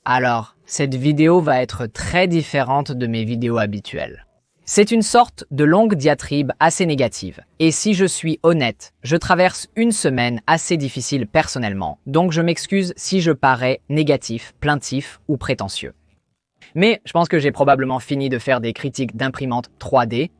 Alors, cette vidéo va être très différente de mes vidéos habituelles. C'est une sorte de longue diatribe assez négative. Et si je suis honnête, je traverse une semaine assez difficile personnellement, donc je m'excuse si je parais négatif, plaintif ou prétentieux. Mais je pense que j'ai probablement fini de faire des critiques d'imprimantes 3D.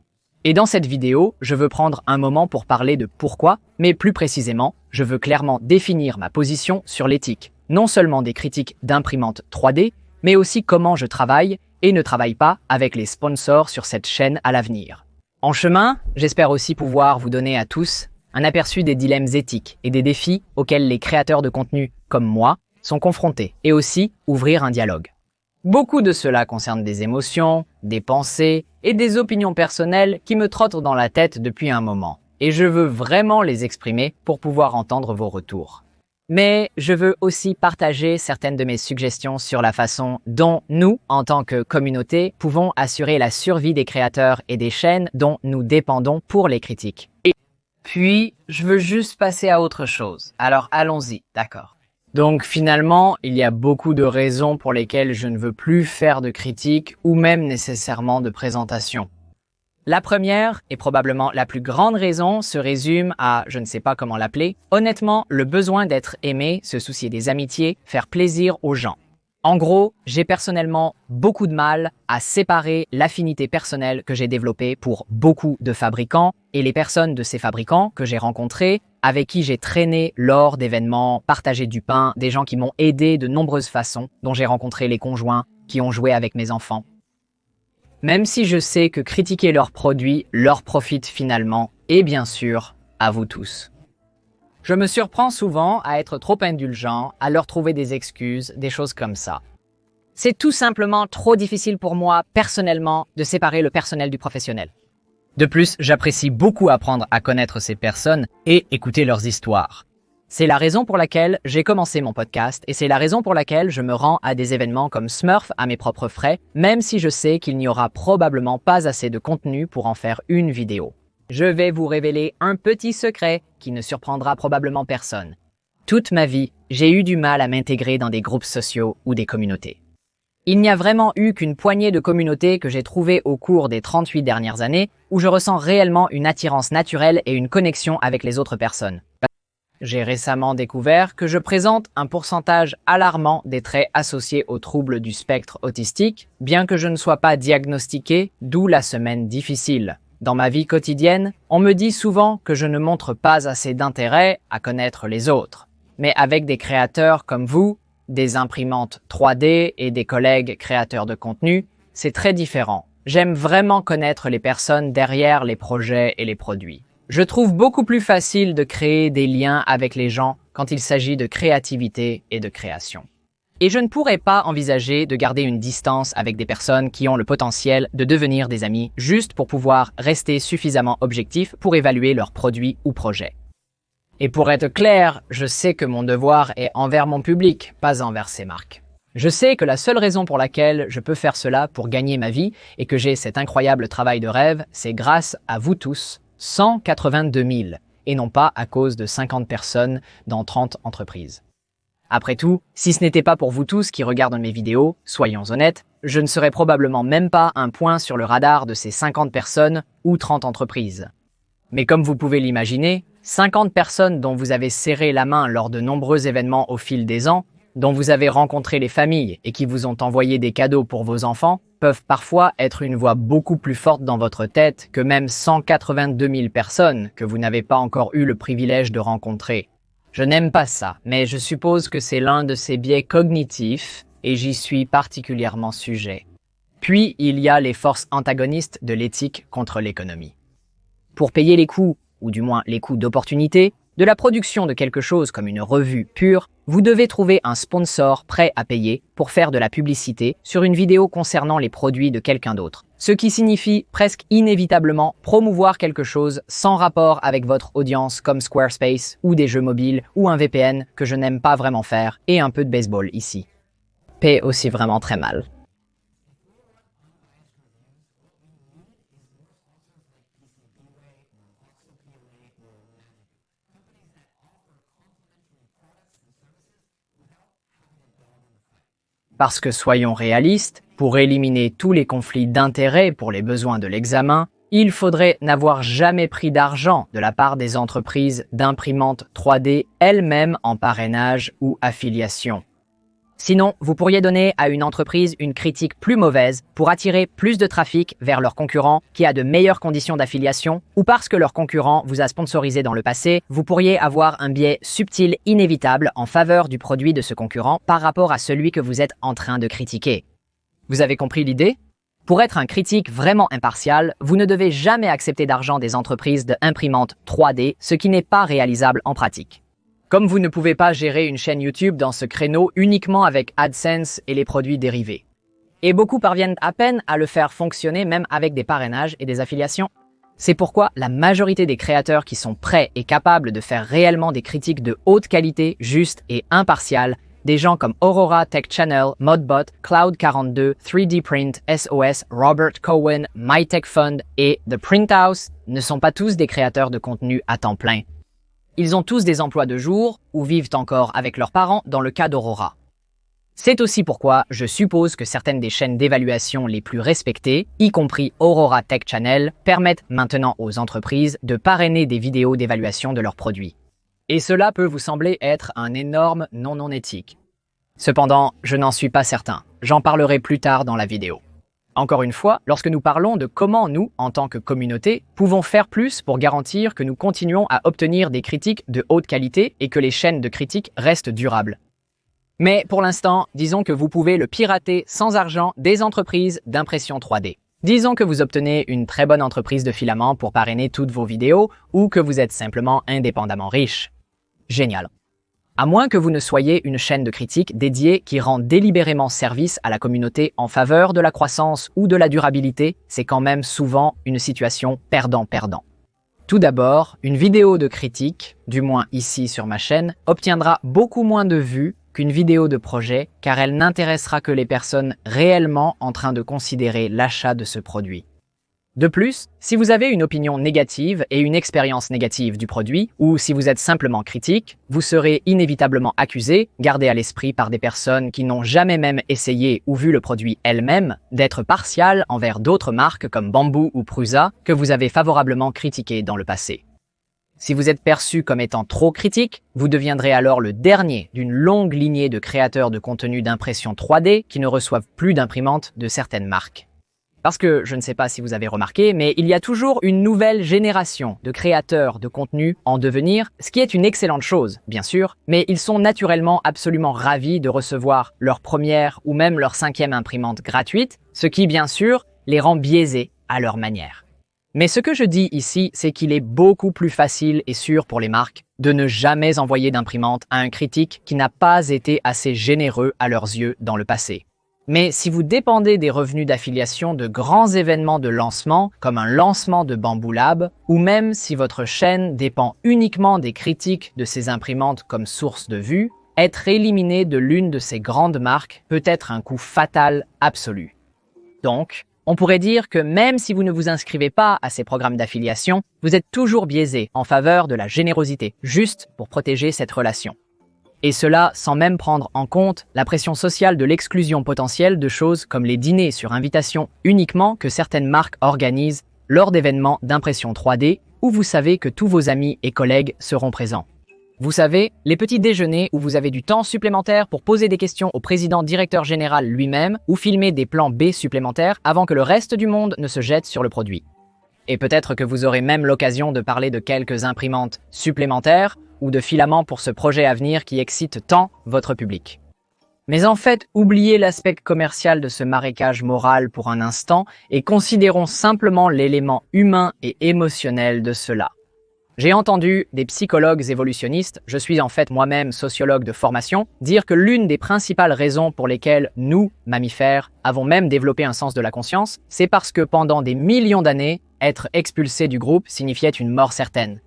Et dans cette vidéo, je veux prendre un moment pour parler de pourquoi, mais plus précisément, je veux clairement définir ma position sur l'éthique. Non seulement des critiques d'imprimantes 3D, mais aussi comment je travaille et ne travaille pas avec les sponsors sur cette chaîne à l'avenir. En chemin, j'espère aussi pouvoir vous donner à tous un aperçu des dilemmes éthiques et des défis auxquels les créateurs de contenu, comme moi, sont confrontés, et aussi ouvrir un dialogue. Beaucoup de cela concerne des émotions, des pensées et des opinions personnelles qui me trottent dans la tête depuis un moment, et je veux vraiment les exprimer pour pouvoir entendre vos retours. Mais je veux aussi partager certaines de mes suggestions sur la façon dont nous, en tant que communauté, pouvons assurer la survie des créateurs et des chaînes dont nous dépendons pour les critiques. Et puis, je veux juste passer à autre chose. Alors allons-y, d'accord. Donc finalement, il y a beaucoup de raisons pour lesquelles je ne veux plus faire de critiques ou même nécessairement de présentation. La première, et probablement la plus grande raison, se résume à, je ne sais pas comment l'appeler, honnêtement, le besoin d'être aimé, se soucier des amitiés, faire plaisir aux gens. En gros, j'ai personnellement beaucoup de mal à séparer l'affinité personnelle que j'ai développée pour beaucoup de fabricants et les personnes de ces fabricants que j'ai rencontrés, avec qui j'ai traîné lors d'événements, partagé du pain, des gens qui m'ont aidé de nombreuses façons, dont j'ai rencontré les conjoints, qui ont joué avec mes enfants. Même si je sais que critiquer leurs produits leur profite finalement, et bien sûr, à vous tous. Je me surprends souvent à être trop indulgent, à leur trouver des excuses, des choses comme ça. C'est tout simplement trop difficile pour moi, personnellement, de séparer le personnel du professionnel. De plus, j'apprécie beaucoup apprendre à connaître ces personnes et écouter leurs histoires. C'est la raison pour laquelle j'ai commencé mon podcast et c'est la raison pour laquelle je me rends à des événements comme Smurf à mes propres frais, même si je sais qu'il n'y aura probablement pas assez de contenu pour en faire une vidéo. Je vais vous révéler un petit secret qui ne surprendra probablement personne. Toute ma vie, j'ai eu du mal à m'intégrer dans des groupes sociaux ou des communautés. Il n'y a vraiment eu qu'une poignée de communautés que j'ai trouvées au cours des 38 dernières années où je ressens réellement une attirance naturelle et une connexion avec les autres personnes. J'ai récemment découvert que je présente un pourcentage alarmant des traits associés aux troubles du spectre autistique, bien que je ne sois pas diagnostiqué, d'où la semaine difficile. Dans ma vie quotidienne, on me dit souvent que je ne montre pas assez d'intérêt à connaître les autres. Mais avec des créateurs comme vous, des imprimantes 3D et des collègues créateurs de contenu, c'est très différent. J'aime vraiment connaître les personnes derrière les projets et les produits. Je trouve beaucoup plus facile de créer des liens avec les gens quand il s'agit de créativité et de création. Et je ne pourrais pas envisager de garder une distance avec des personnes qui ont le potentiel de devenir des amis juste pour pouvoir rester suffisamment objectif pour évaluer leurs produits ou projets. Et pour être clair, je sais que mon devoir est envers mon public, pas envers ses marques. Je sais que la seule raison pour laquelle je peux faire cela pour gagner ma vie et que j'ai cet incroyable travail de rêve, c'est grâce à vous tous, 182 000, et non pas à cause de 50 personnes dans 30 entreprises. Après tout, si ce n'était pas pour vous tous qui regardent mes vidéos, soyons honnêtes, je ne serais probablement même pas un point sur le radar de ces 50 personnes ou 30 entreprises. Mais comme vous pouvez l'imaginer, 50 personnes dont vous avez serré la main lors de nombreux événements au fil des ans, dont vous avez rencontré les familles et qui vous ont envoyé des cadeaux pour vos enfants, peuvent parfois être une voix beaucoup plus forte dans votre tête que même 182 000 personnes que vous n'avez pas encore eu le privilège de rencontrer. Je n'aime pas ça, mais je suppose que c'est l'un de ces biais cognitifs et j'y suis particulièrement sujet. Puis, il y a les forces antagonistes de l'éthique contre l'économie. Pour payer les coûts, ou du moins les coûts d'opportunité, de la production de quelque chose comme une revue pure, vous devez trouver un sponsor prêt à payer pour faire de la publicité sur une vidéo concernant les produits de quelqu'un d'autre. Ce qui signifie presque inévitablement promouvoir quelque chose sans rapport avec votre audience comme Squarespace ou des jeux mobiles ou un VPN que je n'aime pas vraiment faire et un peu de baseball ici. Paie aussi vraiment très mal. Parce que soyons réalistes, pour éliminer tous les conflits d'intérêts pour les besoins de l'examen, il faudrait n'avoir jamais pris d'argent de la part des entreprises d'imprimantes 3D elles-mêmes en parrainage ou affiliation. Sinon, vous pourriez donner à une entreprise une critique plus mauvaise pour attirer plus de trafic vers leur concurrent qui a de meilleures conditions d'affiliation, ou parce que leur concurrent vous a sponsorisé dans le passé, vous pourriez avoir un biais subtil inévitable en faveur du produit de ce concurrent par rapport à celui que vous êtes en train de critiquer. Vous avez compris l'idée? Pour être un critique vraiment impartial, vous ne devez jamais accepter d'argent des entreprises d'imprimantes 3D, ce qui n'est pas réalisable en pratique. Comme vous ne pouvez pas gérer une chaîne YouTube dans ce créneau uniquement avec AdSense et les produits dérivés. Et beaucoup parviennent à peine à le faire fonctionner même avec des parrainages et des affiliations. C'est pourquoi la majorité des créateurs qui sont prêts et capables de faire réellement des critiques de haute qualité, justes et impartiales, des gens comme Aurora Tech Channel, Modbot, Cloud42, 3D Print, SOS, Robert Cohen, MyTechFund et The Print House, ne sont pas tous des créateurs de contenu à temps plein. Ils ont tous des emplois de jour ou vivent encore avec leurs parents dans le cas d'Aurora. C'est aussi pourquoi je suppose que certaines des chaînes d'évaluation les plus respectées, y compris Aurora Tech Channel, permettent maintenant aux entreprises de parrainer des vidéos d'évaluation de leurs produits. Et cela peut vous sembler être un énorme non éthique. Cependant, je n'en suis pas certain. J'en parlerai plus tard dans la vidéo. Encore une fois, lorsque nous parlons de comment nous, en tant que communauté, pouvons faire plus pour garantir que nous continuons à obtenir des critiques de haute qualité et que les chaînes de critiques restent durables. Mais pour l'instant, disons que vous pouvez le pirater sans argent des entreprises d'impression 3D. Disons que vous obtenez une très bonne entreprise de filaments pour parrainer toutes vos vidéos ou que vous êtes simplement indépendamment riche. Génial. À moins que vous ne soyez une chaîne de critiques dédiée qui rend délibérément service à la communauté en faveur de la croissance ou de la durabilité, c'est quand même souvent une situation perdant-perdant. Tout d'abord, une vidéo de critique, du moins ici sur ma chaîne, obtiendra beaucoup moins de vues qu'une vidéo de projet car elle n'intéressera que les personnes réellement en train de considérer l'achat de ce produit. De plus, si vous avez une opinion négative et une expérience négative du produit, ou si vous êtes simplement critique, vous serez inévitablement accusé, gardé à l'esprit par des personnes qui n'ont jamais même essayé ou vu le produit elles-mêmes, d'être partial envers d'autres marques comme Bamboo ou Prusa que vous avez favorablement critiquées dans le passé. Si vous êtes perçu comme étant trop critique, vous deviendrez alors le dernier d'une longue lignée de créateurs de contenu d'impression 3D qui ne reçoivent plus d'imprimantes de certaines marques. Parce que, je ne sais pas si vous avez remarqué, mais il y a toujours une nouvelle génération de créateurs de contenu en devenir, ce qui est une excellente chose, bien sûr, mais ils sont naturellement absolument ravis de recevoir leur première ou même leur 5e imprimante gratuite, ce qui, bien sûr, les rend biaisés à leur manière. Mais ce que je dis ici, c'est qu'il est beaucoup plus facile et sûr pour les marques de ne jamais envoyer d'imprimante à un critique qui n'a pas été assez généreux à leurs yeux dans le passé. Mais si vous dépendez des revenus d'affiliation de grands événements de lancement, comme un lancement de Bamboo Lab, ou même si votre chaîne dépend uniquement des critiques de ces imprimantes comme source de vues, être éliminé de l'une de ces grandes marques peut être un coup fatal absolu. Donc, on pourrait dire que même si vous ne vous inscrivez pas à ces programmes d'affiliation, vous êtes toujours biaisé en faveur de la générosité, juste pour protéger cette relation. Et cela sans même prendre en compte la pression sociale de l'exclusion potentielle de choses comme les dîners sur invitation uniquement que certaines marques organisent lors d'événements d'impression 3D où vous savez que tous vos amis et collègues seront présents. Vous savez, les petits déjeuners où vous avez du temps supplémentaire pour poser des questions au président directeur général lui-même ou filmer des plans B supplémentaires avant que le reste du monde ne se jette sur le produit. Et peut-être que vous aurez même l'occasion de parler de quelques imprimantes supplémentaires ou de filaments pour ce projet à venir qui excite tant votre public. Mais en fait, oubliez l'aspect commercial de ce marécage moral pour un instant et considérons simplement l'élément humain et émotionnel de cela. J'ai entendu des psychologues évolutionnistes, je suis en fait moi-même sociologue de formation, dire que l'une des principales raisons pour lesquelles nous, mammifères, avons même développé un sens de la conscience, c'est parce que pendant des millions d'années, être expulsé du groupe signifiait une mort certaine.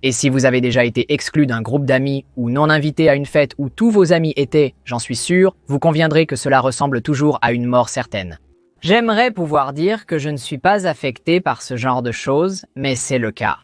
Et si vous avez déjà été exclu d'un groupe d'amis ou non invité à une fête où tous vos amis étaient, j'en suis sûr, vous conviendrez que cela ressemble toujours à une mort certaine. J'aimerais pouvoir dire que je ne suis pas affecté par ce genre de choses, mais c'est le cas.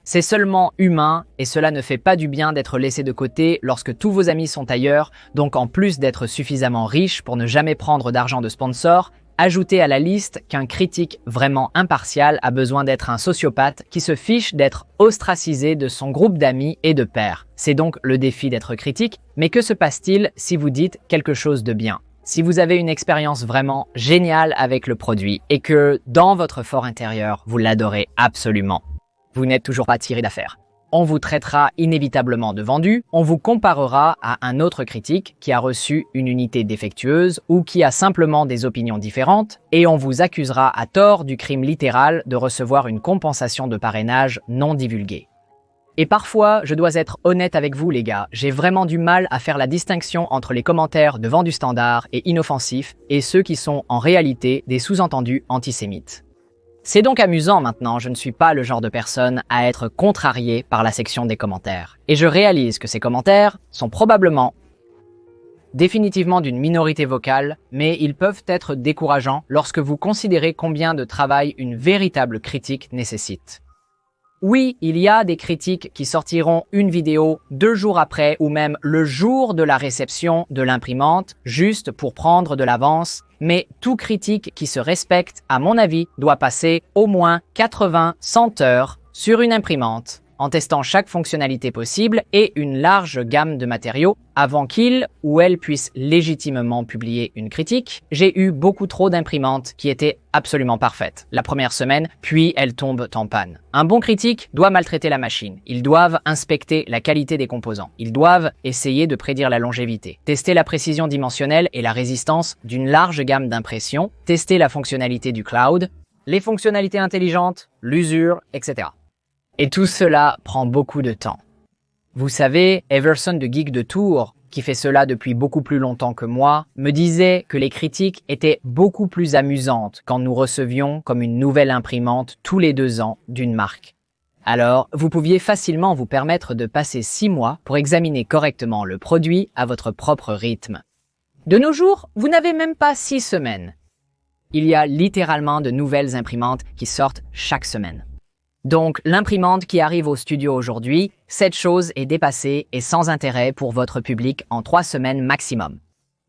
C'est seulement humain et cela ne fait pas du bien d'être laissé de côté lorsque tous vos amis sont ailleurs, donc en plus d'être suffisamment riche pour ne jamais prendre d'argent de sponsor, ajoutez à la liste qu'un critique vraiment impartial a besoin d'être un sociopathe qui se fiche d'être ostracisé de son groupe d'amis et de pairs. C'est donc le défi d'être critique, mais que se passe-t-il si vous dites quelque chose de bien? Si vous avez une expérience vraiment géniale avec le produit et que dans votre fort intérieur, vous l'adorez absolument, vous n'êtes toujours pas tiré d'affaire. On vous traitera inévitablement de vendu, on vous comparera à un autre critique qui a reçu une unité défectueuse ou qui a simplement des opinions différentes, et on vous accusera à tort du crime littéral de recevoir une compensation de parrainage non divulguée. Et parfois, je dois être honnête avec vous les gars, j'ai vraiment du mal à faire la distinction entre les commentaires de vendu standard et inoffensifs et ceux qui sont en réalité des sous-entendus antisémites. C'est donc amusant maintenant, je ne suis pas le genre de personne à être contrarié par la section des commentaires. Et je réalise que ces commentaires sont probablement définitivement d'une minorité vocale, mais ils peuvent être décourageants lorsque vous considérez combien de travail une véritable critique nécessite. Oui, il y a des critiques qui sortiront une vidéo 2 jours après ou même le jour de la réception de l'imprimante, juste pour prendre de l'avance, mais tout critique qui se respecte, à mon avis, doit passer au moins 80-100 heures sur une imprimante, en testant chaque fonctionnalité possible et une large gamme de matériaux avant qu'il ou elle puisse légitimement publier une critique. J'ai eu beaucoup trop d'imprimantes qui étaient absolument parfaites la première semaine, puis elles tombent en panne. Un bon critique doit maltraiter la machine. Ils doivent inspecter la qualité des composants. Ils doivent essayer de prédire la longévité, tester la précision dimensionnelle et la résistance d'une large gamme d'impressions, tester la fonctionnalité du cloud, les fonctionnalités intelligentes, l'usure, etc. Et tout cela prend beaucoup de temps. Vous savez, Everson de Geek de Tours, qui fait cela depuis beaucoup plus longtemps que moi, me disait que les critiques étaient beaucoup plus amusantes quand nous recevions comme une nouvelle imprimante tous les 2 ans d'une marque. Alors, vous pouviez facilement vous permettre de passer 6 mois pour examiner correctement le produit à votre propre rythme. De nos jours, vous n'avez même pas 6 semaines. Il y a littéralement de nouvelles imprimantes qui sortent chaque semaine. Donc, l'imprimante qui arrive au studio aujourd'hui, cette chose est dépassée et sans intérêt pour votre public en 3 semaines maximum.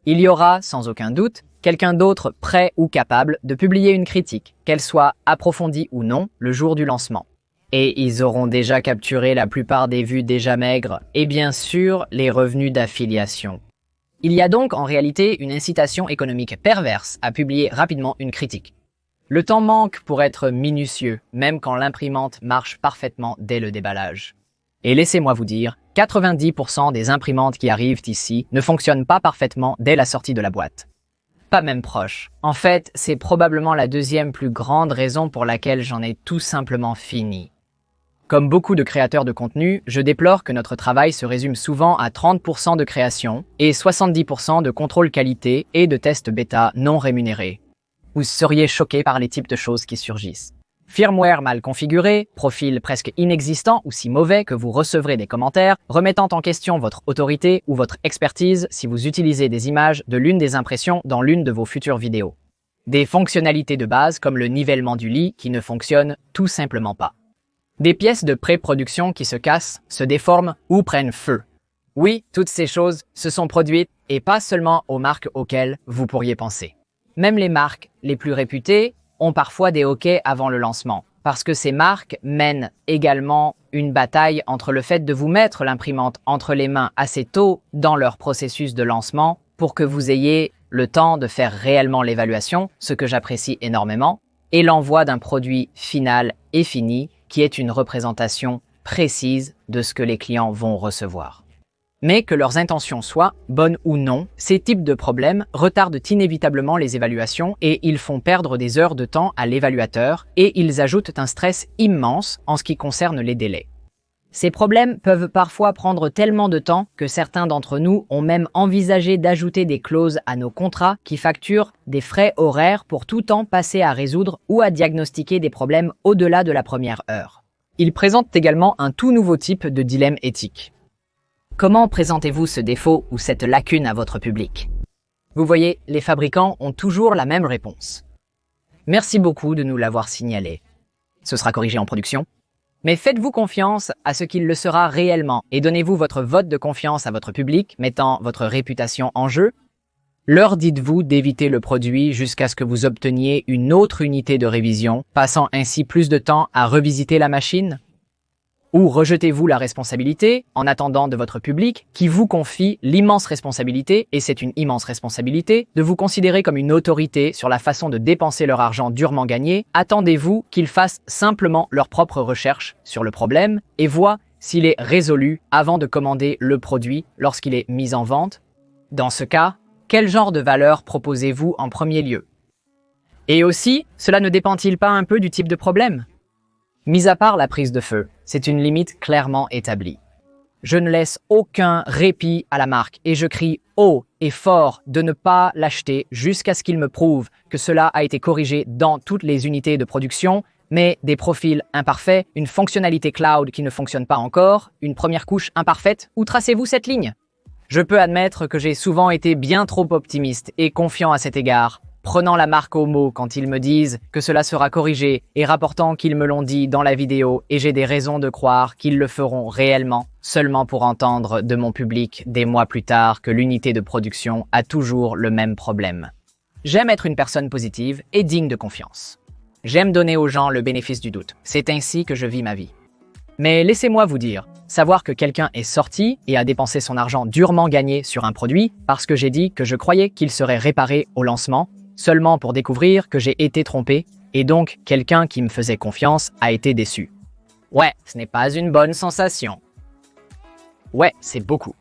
Il y aura, sans aucun doute, quelqu'un d'autre prêt ou capable de publier une critique, qu'elle soit approfondie ou non, le jour du lancement. Et ils auront déjà capturé la plupart des vues déjà maigres et bien sûr les revenus d'affiliation. Il y a donc en réalité une incitation économique perverse à publier rapidement une critique. Le temps manque pour être minutieux, même quand l'imprimante marche parfaitement dès le déballage. Et laissez-moi vous dire, 90% des imprimantes qui arrivent ici ne fonctionnent pas parfaitement dès la sortie de la boîte. Pas même proche. En fait, c'est probablement la deuxième plus grande raison pour laquelle j'en ai tout simplement fini. Comme beaucoup de créateurs de contenu, je déplore que notre travail se résume souvent à 30% de création et 70% de contrôle qualité et de tests bêta non rémunérés. Vous seriez choqué par les types de choses qui surgissent. Firmware mal configuré, profil presque inexistant ou si mauvais que vous recevrez des commentaires remettant en question votre autorité ou votre expertise si vous utilisez des images de l'une des impressions dans l'une de vos futures vidéos. Des fonctionnalités de base comme le nivellement du lit qui ne fonctionnent tout simplement pas. Des pièces de pré-production qui se cassent, se déforment ou prennent feu. Oui, toutes ces choses se sont produites et pas seulement aux marques auxquelles vous pourriez penser. Même les marques les plus réputées ont parfois des hoquets avant le lancement, parce que ces marques mènent également une bataille entre le fait de vous mettre l'imprimante entre les mains assez tôt dans leur processus de lancement pour que vous ayez le temps de faire réellement l'évaluation, ce que j'apprécie énormément, et l'envoi d'un produit final et fini qui est une représentation précise de ce que les clients vont recevoir. Mais que leurs intentions soient bonnes ou non, ces types de problèmes retardent inévitablement les évaluations et ils font perdre des heures de temps à l'évaluateur et ils ajoutent un stress immense en ce qui concerne les délais. Ces problèmes peuvent parfois prendre tellement de temps que certains d'entre nous ont même envisagé d'ajouter des clauses à nos contrats qui facturent des frais horaires pour tout temps passé à résoudre ou à diagnostiquer des problèmes au-delà de la première heure. Ils présentent également un tout nouveau type de dilemme éthique. Comment présentez-vous ce défaut ou cette lacune à votre public? Vous voyez, les fabricants ont toujours la même réponse. Merci beaucoup de nous l'avoir signalé. Ce sera corrigé en production. Mais faites-vous confiance à ce qu'il le sera réellement et donnez-vous votre vote de confiance à votre public, mettant votre réputation en jeu. Leur dites-vous d'éviter le produit jusqu'à ce que vous obteniez une autre unité de révision, passant ainsi plus de temps à revisiter la machine? Ou rejetez-vous la responsabilité en attendant de votre public qui vous confie l'immense responsabilité, et c'est une immense responsabilité, de vous considérer comme une autorité sur la façon de dépenser leur argent durement gagné? Attendez-vous qu'ils fassent simplement leur propre recherche sur le problème et voient s'il est résolu avant de commander le produit lorsqu'il est mis en vente? Dans ce cas, quel genre de valeur proposez-vous en premier lieu? Et aussi, cela ne dépend-il pas un peu du type de problème? Mis à part la prise de feu, c'est une limite clairement établie. Je ne laisse aucun répit à la marque et je crie haut et fort de ne pas l'acheter jusqu'à ce qu'il me prouve que cela a été corrigé dans toutes les unités de production, mais des profils imparfaits, une fonctionnalité cloud qui ne fonctionne pas encore, une première couche imparfaite, où tracez-vous cette ligne? Je peux admettre que j'ai souvent été bien trop optimiste et confiant à cet égard, prenant la marque au mot quand ils me disent que cela sera corrigé et rapportant qu'ils me l'ont dit dans la vidéo, et j'ai des raisons de croire qu'ils le feront réellement, seulement pour entendre de mon public des mois plus tard que l'unité de production a toujours le même problème. J'aime être une personne positive et digne de confiance. J'aime donner aux gens le bénéfice du doute. C'est ainsi que je vis ma vie. Mais laissez-moi vous dire, savoir que quelqu'un est sorti et a dépensé son argent durement gagné sur un produit parce que j'ai dit que je croyais qu'il serait réparé au lancement, seulement pour découvrir que j'ai été trompé, et donc quelqu'un qui me faisait confiance a été déçu. Ouais, ce n'est pas une bonne sensation. Ouais, c'est beaucoup.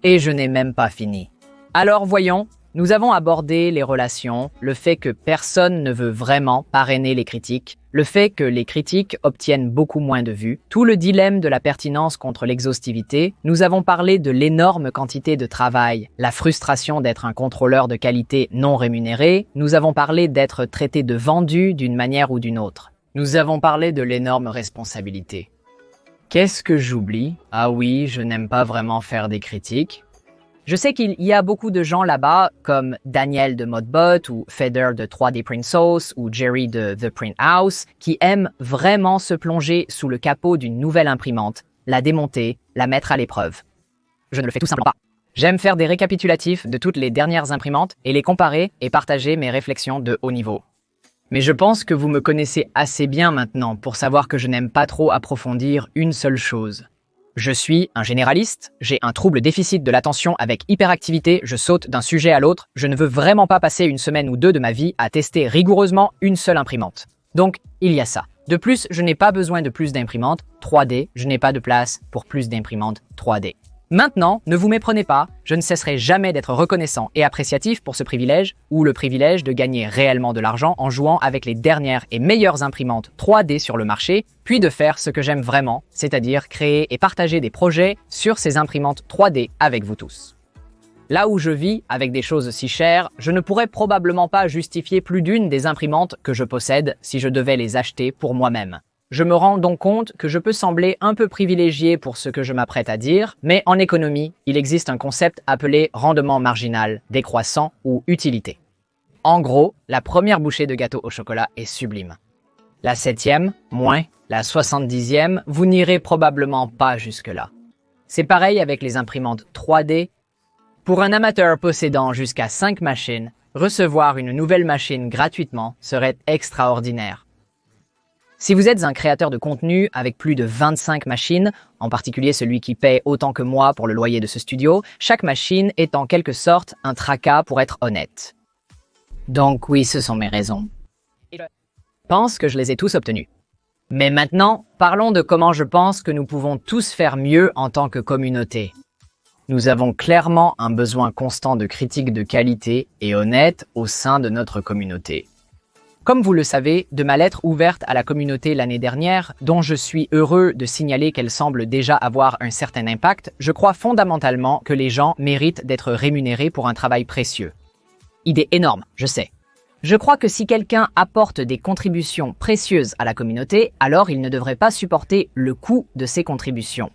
Et je n'ai même pas fini. Alors voyons, nous avons abordé les relations, le fait que personne ne veut vraiment parrainer les critiques, le fait que les critiques obtiennent beaucoup moins de vues, tout le dilemme de la pertinence contre l'exhaustivité, nous avons parlé de l'énorme quantité de travail, la frustration d'être un contrôleur de qualité non rémunéré, nous avons parlé d'être traité de vendu d'une manière ou d'une autre. Nous avons parlé de l'énorme responsabilité. Qu'est-ce que j'oublie? Ah oui, je n'aime pas vraiment faire des critiques. Je sais qu'il y a beaucoup de gens là-bas, comme Daniel de Modbot, ou Feder de 3D Print Sauce, ou Jerry de The Print House, qui aiment vraiment se plonger sous le capot d'une nouvelle imprimante, la démonter, la mettre à l'épreuve. Je ne le fais tout simplement pas. J'aime faire des récapitulatifs de toutes les dernières imprimantes et les comparer et partager mes réflexions de haut niveau. Mais je pense que vous me connaissez assez bien maintenant pour savoir que je n'aime pas trop approfondir une seule chose. Je suis un généraliste, j'ai un trouble déficit de l'attention avec hyperactivité, je saute d'un sujet à l'autre, je ne veux vraiment pas passer une semaine ou deux de ma vie à tester rigoureusement une seule imprimante. Donc, il y a ça. De plus, je n'ai pas besoin de plus d'imprimantes 3D, je n'ai pas de place pour plus d'imprimantes 3D. Maintenant, ne vous méprenez pas, je ne cesserai jamais d'être reconnaissant et appréciatif pour ce privilège, ou le privilège de gagner réellement de l'argent en jouant avec les dernières et meilleures imprimantes 3D sur le marché, puis de faire ce que j'aime vraiment, c'est-à-dire créer et partager des projets sur ces imprimantes 3D avec vous tous. Là où je vis, avec des choses si chères, je ne pourrais probablement pas justifier plus d'une des imprimantes que je possède si je devais les acheter pour moi-même. Je me rends donc compte que je peux sembler un peu privilégié pour ce que je m'apprête à dire, mais en économie, il existe un concept appelé rendement marginal, décroissant ou utilité. En gros, la première bouchée de gâteau au chocolat est sublime. La 7e, moins, la 70e, vous n'irez probablement pas jusque-là. C'est pareil avec les imprimantes 3D. Pour un amateur possédant jusqu'à 5 machines, recevoir une nouvelle machine gratuitement serait extraordinaire. Si vous êtes un créateur de contenu avec plus de 25 machines, en particulier celui qui paie autant que moi pour le loyer de ce studio, chaque machine est en quelque sorte un tracas pour être honnête. Donc oui, ce sont mes raisons. Je pense que je les ai tous obtenus. Mais maintenant, parlons de comment je pense que nous pouvons tous faire mieux en tant que communauté. Nous avons clairement un besoin constant de critiques de qualité et honnête au sein de notre communauté. Comme vous le savez, de ma lettre ouverte à la communauté l'année dernière, dont je suis heureux de signaler qu'elle semble déjà avoir un certain impact, je crois fondamentalement que les gens méritent d'être rémunérés pour un travail précieux. Idée énorme, je sais. Je crois que si quelqu'un apporte des contributions précieuses à la communauté, alors il ne devrait pas supporter le coût de ces contributions.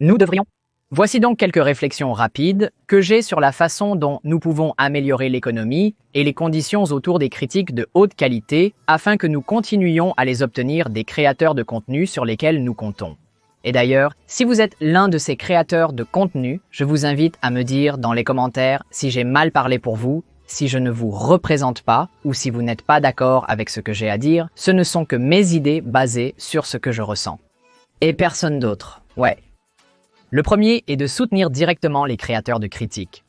Nous devrions Voici donc quelques réflexions rapides que j'ai sur la façon dont nous pouvons améliorer l'économie et les conditions autour des critiques de haute qualité afin que nous continuions à les obtenir des créateurs de contenu sur lesquels nous comptons. Et d'ailleurs, si vous êtes l'un de ces créateurs de contenu, je vous invite à me dire dans les commentaires si j'ai mal parlé pour vous, si je ne vous représente pas ou si vous n'êtes pas d'accord avec ce que j'ai à dire. Ce ne sont que mes idées basées sur ce que je ressens. Et personne d'autre, ouais. Le premier est de soutenir directement les créateurs de critiques.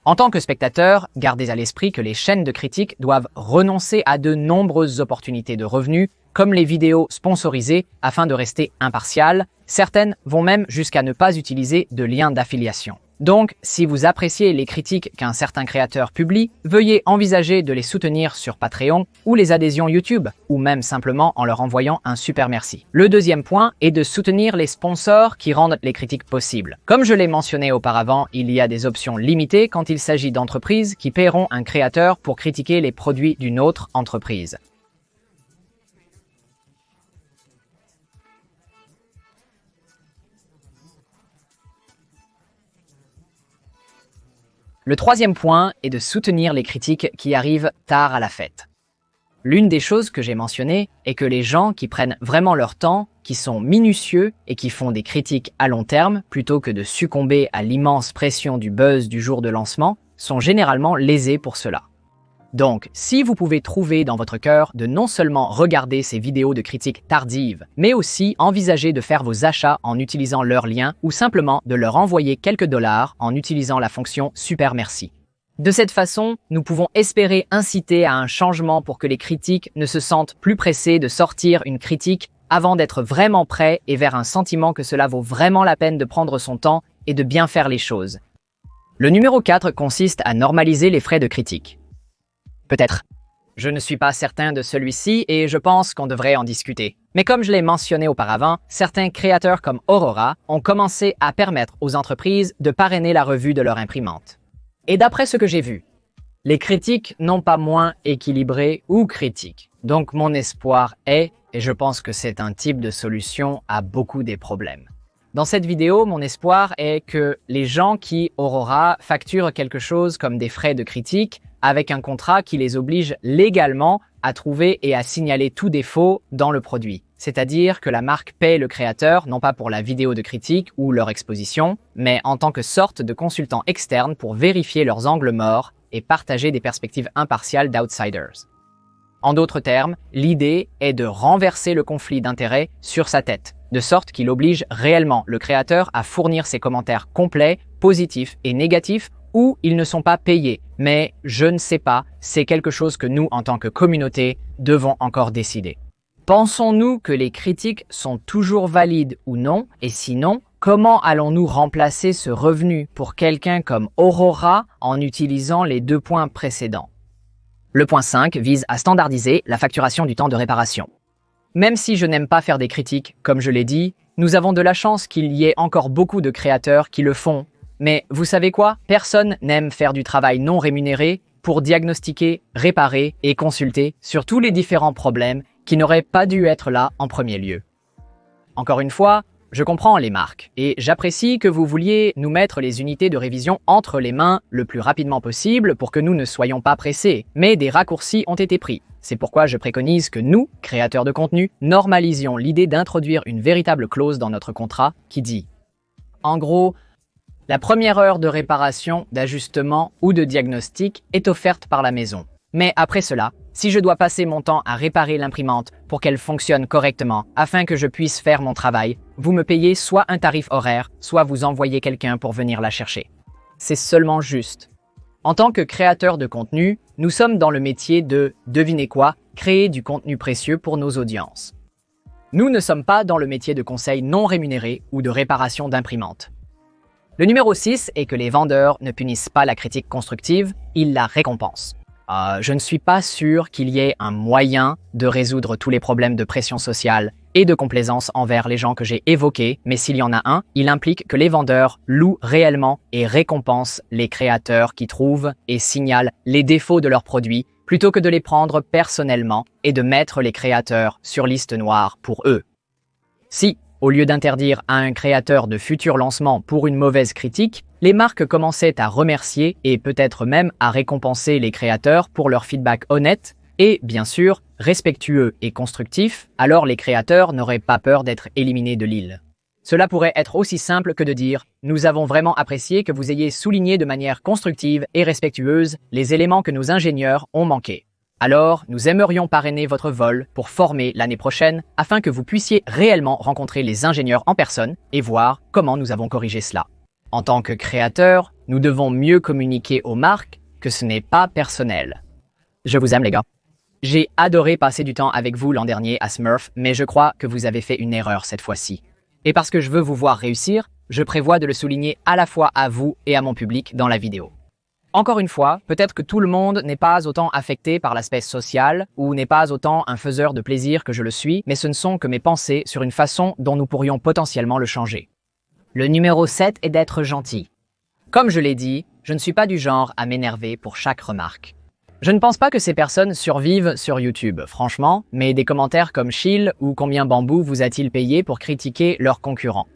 En tant que spectateur, gardez à l'esprit que les chaînes de critiques doivent renoncer à de nombreuses opportunités de revenus, comme les vidéos sponsorisées, afin de rester impartiales. Certaines vont même jusqu'à ne pas utiliser de liens d'affiliation. Donc, si vous appréciez les critiques qu'un certain créateur publie, veuillez envisager de les soutenir sur Patreon ou les adhésions YouTube, ou même simplement en leur envoyant un super merci. Le deuxième point est de soutenir les sponsors qui rendent les critiques possibles. Comme je l'ai mentionné auparavant, il y a des options limitées quand il s'agit d'entreprises qui paieront un créateur pour critiquer les produits d'une autre entreprise. Le troisième point est de soutenir les critiques qui arrivent tard à la fête. L'une des choses que j'ai mentionnées est que les gens qui prennent vraiment leur temps, qui sont minutieux et qui font des critiques à long terme, plutôt que de succomber à l'immense pression du buzz du jour de lancement, sont généralement lésés pour cela. Donc, si vous pouvez trouver dans votre cœur de non seulement regarder ces vidéos de critiques tardives, mais aussi envisager de faire vos achats en utilisant leurs liens ou simplement de leur envoyer quelques dollars en utilisant la fonction Super Merci. De cette façon, nous pouvons espérer inciter à un changement pour que les critiques ne se sentent plus pressés de sortir une critique avant d'être vraiment prêts et vers un sentiment que cela vaut vraiment la peine de prendre son temps et de bien faire les choses. Le numéro 4 consiste à normaliser les frais de critique. Peut-être. Je ne suis pas certain de celui-ci et je pense qu'on devrait en discuter. Mais comme je l'ai mentionné auparavant, certains créateurs comme Aurora ont commencé à permettre aux entreprises de parrainer la revue de leur imprimante. Et d'après ce que j'ai vu, les critiques n'ont pas moins équilibré ou critiques. Donc mon espoir est, et je pense que c'est un type de solution à beaucoup des problèmes. Dans cette vidéo, mon espoir est que les gens qui, Aurora, facturent quelque chose comme des frais de critique avec un contrat qui les oblige légalement à trouver et à signaler tout défaut dans le produit. C'est-à-dire que la marque paie le créateur, non pas pour la vidéo de critique ou leur exposition, mais en tant que sorte de consultant externe pour vérifier leurs angles morts et partager des perspectives impartiales d'outsiders. En d'autres termes, l'idée est de renverser le conflit d'intérêts sur sa tête, de sorte qu'il oblige réellement le créateur à fournir ses commentaires complets, positifs et négatifs, ou ils ne sont pas payés. Mais je ne sais pas, c'est quelque chose que nous, en tant que communauté, devons encore décider. Pensons-nous que les critiques sont toujours valides ou non? Et sinon, comment allons-nous remplacer ce revenu pour quelqu'un comme Aurora en utilisant les 2 points précédents? Le point 5 vise à standardiser la facturation du temps de réparation. Même si je n'aime pas faire des critiques, comme je l'ai dit, nous avons de la chance qu'il y ait encore beaucoup de créateurs qui le font. Mais vous savez quoi? Personne n'aime faire du travail non rémunéré pour diagnostiquer, réparer et consulter sur tous les différents problèmes qui n'auraient pas dû être là en premier lieu. Encore une fois, je comprends les marques et j'apprécie que vous vouliez nous mettre les unités de révision entre les mains le plus rapidement possible pour que nous ne soyons pas pressés, mais des raccourcis ont été pris. C'est pourquoi je préconise que nous, créateurs de contenu, normalisions l'idée d'introduire une véritable clause dans notre contrat qui dit, en gros, la première heure de réparation, d'ajustement ou de diagnostic est offerte par la maison. Mais après cela, si je dois passer mon temps à réparer l'imprimante pour qu'elle fonctionne correctement afin que je puisse faire mon travail, vous me payez soit un tarif horaire, soit vous envoyez quelqu'un pour venir la chercher. C'est seulement juste. En tant que créateur de contenu, nous sommes dans le métier de, devinez quoi, créer du contenu précieux pour nos audiences. Nous ne sommes pas dans le métier de conseil non rémunéré ou de réparation d'imprimantes. Le numéro 6 est que les vendeurs ne punissent pas la critique constructive, ils la récompensent. Je ne suis pas sûr qu'il y ait un moyen de résoudre tous les problèmes de pression sociale et de complaisance envers les gens que j'ai évoqués, mais s'il y en a un, il implique que les vendeurs louent réellement et récompensent les créateurs qui trouvent et signalent les défauts de leurs produits plutôt que de les prendre personnellement et de mettre les créateurs sur liste noire pour eux. Si Au lieu d'interdire à un créateur de futurs lancements pour une mauvaise critique, les marques commençaient à remercier et peut-être même à récompenser les créateurs pour leur feedback honnête et, bien sûr, respectueux et constructif, alors les créateurs n'auraient pas peur d'être éliminés de l'île. Cela pourrait être aussi simple que de dire « Nous avons vraiment apprécié que vous ayez souligné de manière constructive et respectueuse les éléments que nos ingénieurs ont manqués. Alors, nous aimerions parrainer votre vol pour former l'année prochaine afin que vous puissiez réellement rencontrer les ingénieurs en personne et voir comment nous avons corrigé cela. En tant que créateur, nous devons mieux communiquer aux marques que ce n'est pas personnel. Je vous aime les gars. J'ai adoré passer du temps avec vous l'an dernier à Smurf, mais je crois que vous avez fait une erreur cette fois-ci. Et parce que je veux vous voir réussir, je prévois de le souligner à la fois à vous et à mon public dans la vidéo. Encore une fois, peut-être que tout le monde n'est pas autant affecté par l'aspect social ou n'est pas autant un faiseur de plaisir que je le suis, mais ce ne sont que mes pensées sur une façon dont nous pourrions potentiellement le changer. Le numéro 7 est d'être gentil. Comme je l'ai dit, je ne suis pas du genre à m'énerver pour chaque remarque. Je ne pense pas que ces personnes survivent sur YouTube, franchement, mais des commentaires comme Chill ou combien Bambou vous a-t-il payé pour critiquer leurs concurrents.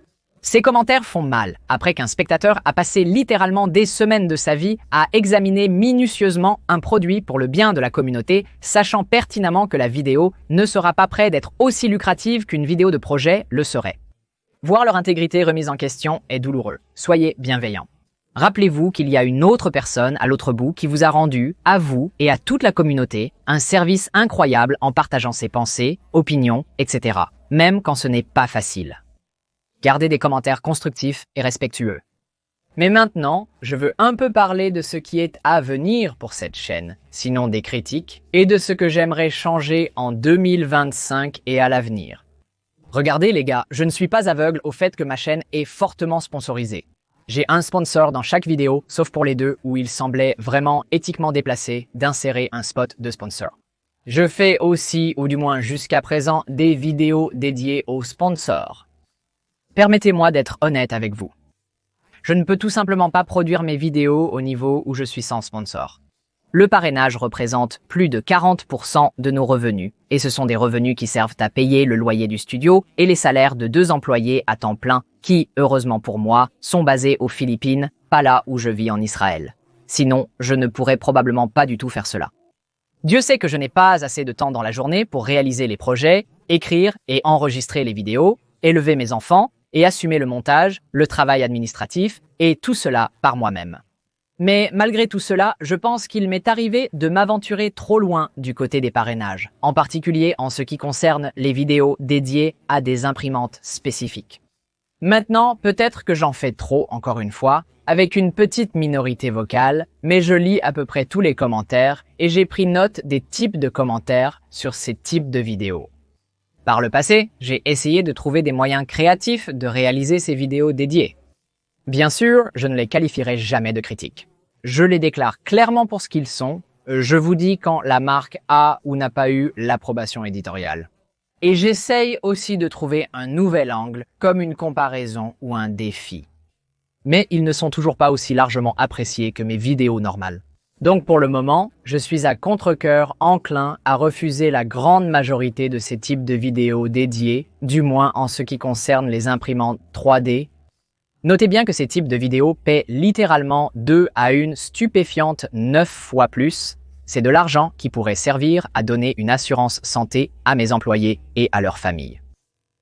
Ces commentaires font mal, après qu'un spectateur a passé littéralement des semaines de sa vie à examiner minutieusement un produit pour le bien de la communauté, sachant pertinemment que la vidéo ne sera pas près d'être aussi lucrative qu'une vidéo de projet le serait. Voir leur intégrité remise en question est douloureux. Soyez bienveillants. Rappelez-vous qu'il y a une autre personne à l'autre bout qui vous a rendu, à vous et à toute la communauté, un service incroyable en partageant ses pensées, opinions, etc. Même quand ce n'est pas facile. Gardez des commentaires constructifs et respectueux. Mais maintenant, je veux un peu parler de ce qui est à venir pour cette chaîne, sinon des critiques, et de ce que j'aimerais changer en 2025 et à l'avenir. Regardez les gars, je ne suis pas aveugle au fait que ma chaîne est fortement sponsorisée. J'ai un sponsor dans chaque vidéo, sauf pour les deux où il semblait vraiment éthiquement déplacé d'insérer un spot de sponsor. Je fais aussi, ou du moins jusqu'à présent, des vidéos dédiées aux sponsors. Permettez-moi d'être honnête avec vous. Je ne peux tout simplement pas produire mes vidéos au niveau où je suis sans sponsor. Le parrainage représente plus de 40% de nos revenus, et ce sont des revenus qui servent à payer le loyer du studio et les salaires de 2 employés à temps plein qui, heureusement pour moi, sont basés aux Philippines, pas là où je vis en Israël. Sinon, je ne pourrais probablement pas du tout faire cela. Dieu sait que je n'ai pas assez de temps dans la journée pour réaliser les projets, écrire et enregistrer les vidéos, élever mes enfants, et assumer le montage, le travail administratif, et tout cela par moi-même. Mais malgré tout cela, je pense qu'il m'est arrivé de m'aventurer trop loin du côté des parrainages, en particulier en ce qui concerne les vidéos dédiées à des imprimantes spécifiques. Maintenant, peut-être que j'en fais trop, encore une fois, avec une petite minorité vocale, mais je lis à peu près tous les commentaires et j'ai pris note des types de commentaires sur ces types de vidéos. Par le passé, j'ai essayé de trouver des moyens créatifs de réaliser ces vidéos dédiées. Bien sûr, je ne les qualifierai jamais de critiques. Je les déclare clairement pour ce qu'ils sont. Je vous dis quand la marque a ou n'a pas eu l'approbation éditoriale. Et j'essaye aussi de trouver un nouvel angle, comme une comparaison ou un défi. Mais ils ne sont toujours pas aussi largement appréciés que mes vidéos normales. Donc pour le moment, je suis à contre-cœur enclin à refuser la grande majorité de ces types de vidéos dédiées, du moins en ce qui concerne les imprimantes 3D. Notez bien que ces types de vidéos paient littéralement 2 à une stupéfiante 9 fois plus. C'est de l'argent qui pourrait servir à donner une assurance santé à mes employés et à leurs familles.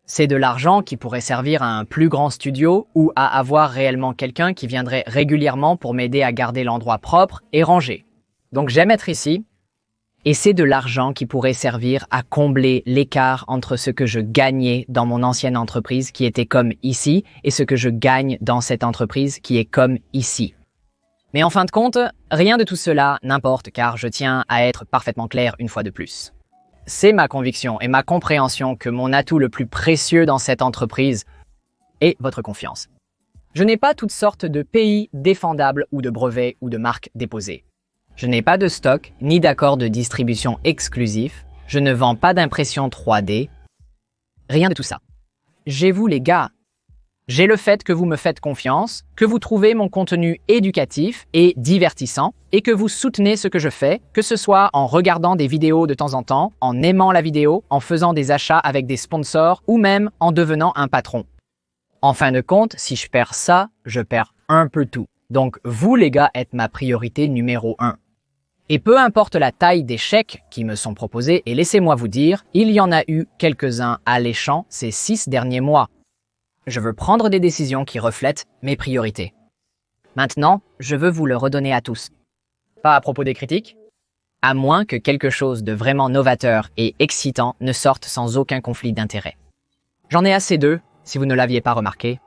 C'est de l'argent qui pourrait servir à un plus grand studio ou à avoir réellement quelqu'un qui viendrait régulièrement pour m'aider à garder l'endroit propre et rangé. Donc j'aime être ici. Et c'est de l'argent qui pourrait servir à combler l'écart entre ce que je gagnais dans mon ancienne entreprise qui était comme ici et ce que je gagne dans cette entreprise qui est comme ici. Mais en fin de compte, rien de tout cela n'importe car je tiens à être parfaitement clair une fois de plus. C'est ma conviction et ma compréhension que mon atout le plus précieux dans cette entreprise est votre confiance. Je n'ai pas toutes sortes de pays défendables ou de brevets ou de marques déposées. Je n'ai pas de stock ni d'accord de distribution exclusif. Je ne vends pas d'impression 3D. Rien de tout ça. J'ai vous les gars. J'ai le fait que vous me faites confiance, que vous trouvez mon contenu éducatif et divertissant, et que vous soutenez ce que je fais, que ce soit en regardant des vidéos de temps en temps, en aimant la vidéo, en faisant des achats avec des sponsors, ou même en devenant un patron. En fin de compte, si je perds ça, je perds un peu tout. Donc vous les gars êtes ma priorité numéro 1. Et peu importe la taille des chèques qui me sont proposés, et laissez-moi vous dire, il y en a eu quelques-uns alléchants ces 6 derniers mois. Je veux prendre des décisions qui reflètent mes priorités. Maintenant, je veux vous le redonner à tous. Pas à propos des critiques, à moins que quelque chose de vraiment novateur et excitant ne sorte sans aucun conflit d'intérêt. J'en ai assez d'eux, si vous ne l'aviez pas remarqué,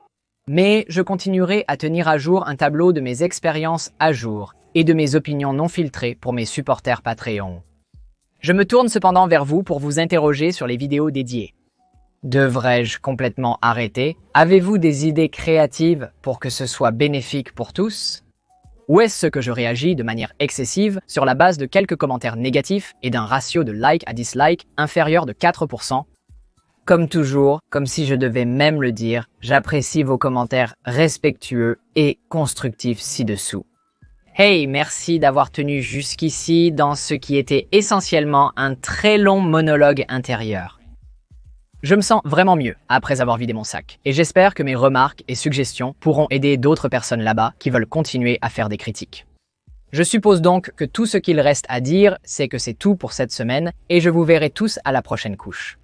mais je continuerai à tenir à jour un tableau de mes expériences à jour et de mes opinions non filtrées pour mes supporters Patreon. Je me tourne cependant vers vous pour vous interroger sur les vidéos dédiées. Devrais-je complètement arrêter? Avez-vous des idées créatives pour que ce soit bénéfique pour tous? Ou est-ce que je réagis de manière excessive sur la base de quelques commentaires négatifs et d'un ratio de like à dislike inférieur de 4%? Comme toujours, comme si je devais même le dire, j'apprécie vos commentaires respectueux et constructifs ci-dessous. Hey, merci d'avoir tenu jusqu'ici dans ce qui était essentiellement un très long monologue intérieur. Je me sens vraiment mieux après avoir vidé mon sac, et j'espère que mes remarques et suggestions pourront aider d'autres personnes là-bas qui veulent continuer à faire des critiques. Je suppose donc que tout ce qu'il reste à dire, c'est que c'est tout pour cette semaine, et je vous verrai tous à la prochaine couche.